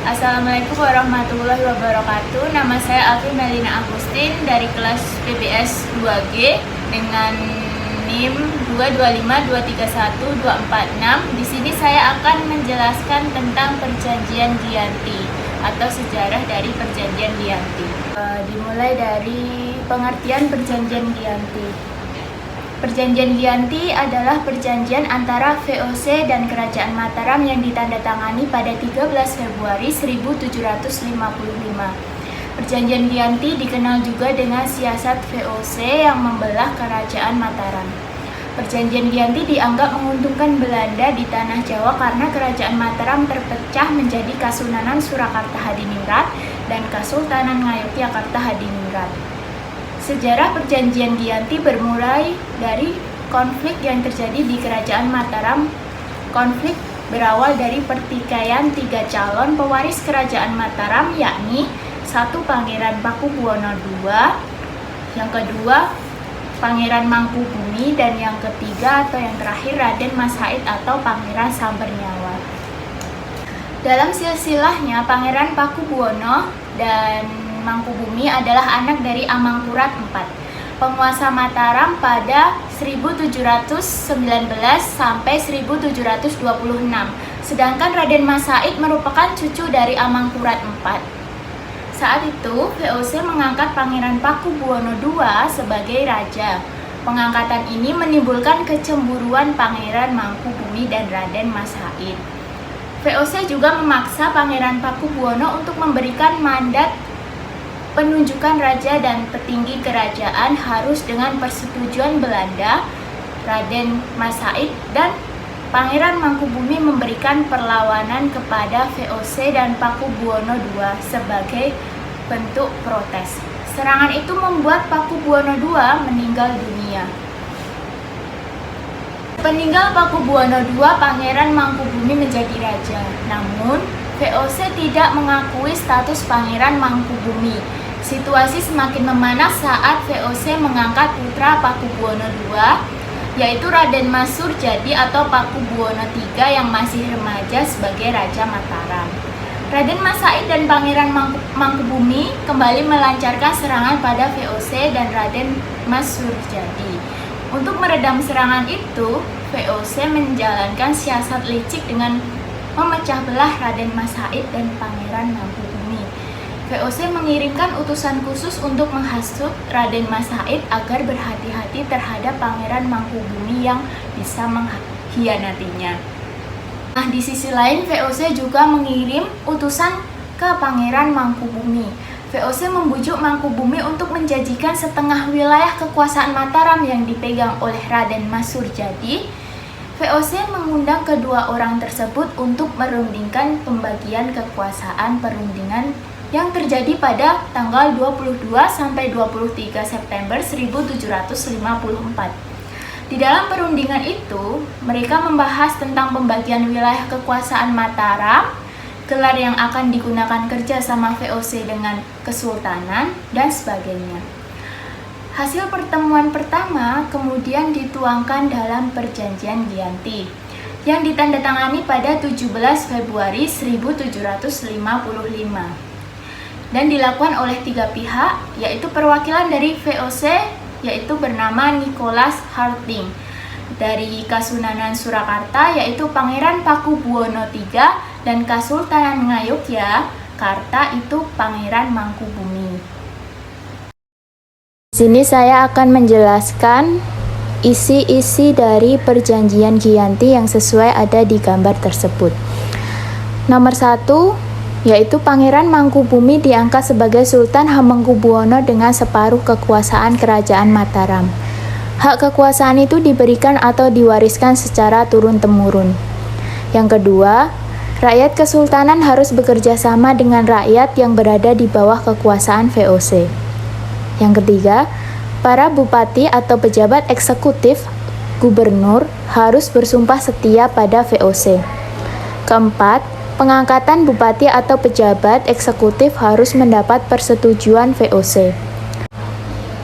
Assalamualaikum warahmatullahi wabarakatuh. Nama saya Alfi Melina Agustin dari kelas PBS 2G dengan NIM 225231246. Di sini saya akan menjelaskan tentang Perjanjian Giyanti atau sejarah dari Perjanjian Giyanti. Dimulai dari pengertian Perjanjian Giyanti. Perjanjian Giyanti adalah perjanjian antara VOC dan Kerajaan Mataram yang ditandatangani pada 13 Februari 1755. Perjanjian Giyanti dikenal juga dengan siasat VOC yang membelah Kerajaan Mataram. Perjanjian Giyanti dianggap menguntungkan Belanda di tanah Jawa karena Kerajaan Mataram terpecah menjadi Kasunanan Surakarta Hadiningrat dan Kesultanan Ngayogyakarta Hadiningrat. Sejarah Perjanjian Giyanti bermulai dari konflik yang terjadi di Kerajaan Mataram. Konflik berawal dari pertikaian 3 calon pewaris Kerajaan Mataram, yakni 1 Pangeran Pakubuwono II, yang kedua Pangeran Mangkubumi, dan yang ketiga atau yang terakhir Raden Mas Said atau Pangeran Sambernyawa. Dalam silsilahnya, Pangeran Pakubuwono dan Mangkubumi adalah anak dari Amangkurat IV, penguasa Mataram pada 1719 sampai 1726. Sedangkan Raden Mas Said merupakan cucu dari Amangkurat IV. Saat itu, VOC mengangkat Pangeran Pakubuwono II sebagai raja. Pengangkatan ini menimbulkan kecemburuan Pangeran Mangkubumi dan Raden Mas Said. VOC juga memaksa Pangeran Pakubuwono untuk memberikan mandat penunjukan raja dan petinggi kerajaan harus dengan persetujuan Belanda. Raden Mas Said dan Pangeran Mangkubumi memberikan perlawanan kepada VOC dan Pakubuwono II sebagai bentuk protes. Serangan itu membuat Pakubuwono II meninggal dunia. Peninggal Pakubuwono II, Pangeran Mangkubumi menjadi raja. Namun, VOC tidak mengakui status Pangeran Mangkubumi. Situasi semakin memanas saat VOC mengangkat putra Pakubuwono II, yaitu Raden Mas Surjadi atau Pakubuwono III yang masih remaja sebagai Raja Mataram. Raden Mas Said dan Pangeran Mangkubumi kembali melancarkan serangan pada VOC dan Raden Mas Surjadi. Untuk meredam serangan itu, VOC menjalankan siasat licik dengan memecah belah Raden Mas Said dan Pangeran Mangkubumi. VOC mengirimkan utusan khusus untuk menghasut Raden Mas Said agar berhati-hati terhadap Pangeran Mangkubumi yang bisa mengkhianatinya. Nah, di sisi lain VOC juga mengirim utusan ke Pangeran Mangkubumi. VOC membujuk Mangkubumi untuk menjanjikan setengah wilayah kekuasaan Mataram yang dipegang oleh Raden Mas Surjadi. VOC mengundang kedua orang tersebut untuk merundingkan pembagian kekuasaan. Perundingan yang terjadi pada tanggal 22 sampai 23 September 1754. Di dalam perundingan itu, mereka membahas tentang pembagian wilayah kekuasaan Mataram, gelar yang akan digunakan kerja sama VOC dengan Kesultanan, dan sebagainya. Hasil pertemuan pertama kemudian dituangkan dalam Perjanjian Giyanti yang ditandatangani pada 17 Februari 1755 dan dilakukan oleh 3 pihak, yaitu perwakilan dari VOC yaitu bernama Nicholas Harting, dari Kasunanan Surakarta yaitu Pangeran Pakubuwono III, dan Kesultanan Ngayogyakarta itu Pangeran Mangkubumi. Di sini saya akan menjelaskan isi-isi dari Perjanjian Giyanti yang sesuai ada di gambar tersebut. Nomor 1, yaitu Pangeran Mangkubumi diangkat sebagai Sultan Hamengkubuwono dengan separuh kekuasaan Kerajaan Mataram. Hak kekuasaan itu diberikan atau diwariskan secara turun-temurun. Yang kedua, rakyat kesultanan harus bekerja sama dengan rakyat yang berada di bawah kekuasaan VOC. Yang ketiga, para bupati atau pejabat eksekutif, gubernur, harus bersumpah setia pada VOC. Keempat, pengangkatan bupati atau pejabat eksekutif harus mendapat persetujuan VOC.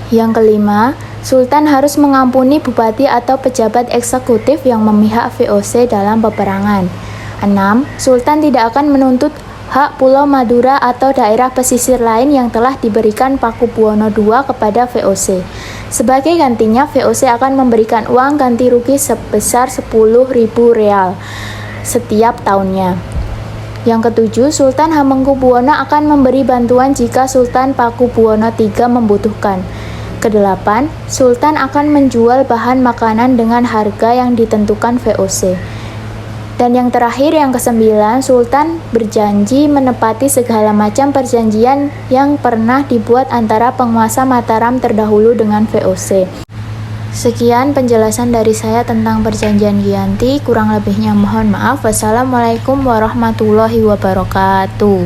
Yang kelima, Sultan harus mengampuni bupati atau pejabat eksekutif yang memihak VOC dalam peperangan. 6. Sultan tidak akan menuntut hak Pulau Madura atau daerah pesisir lain yang telah diberikan Pakubuwono II kepada VOC. Sebagai gantinya, VOC akan memberikan uang ganti rugi sebesar 10.000 real setiap tahunnya. Yang ketujuh, Sultan Hamengkubuwono akan memberi bantuan jika Sultan Pakubuwono III membutuhkan. Kedelapan, Sultan akan menjual bahan makanan dengan harga yang ditentukan VOC. Dan yang terakhir, yang kesembilan, Sultan berjanji menepati segala macam perjanjian yang pernah dibuat antara penguasa Mataram terdahulu dengan VOC. Sekian penjelasan dari saya tentang perjanjian Giyanti, kurang lebihnya mohon maaf. Wassalamualaikum warahmatullahi wabarakatuh.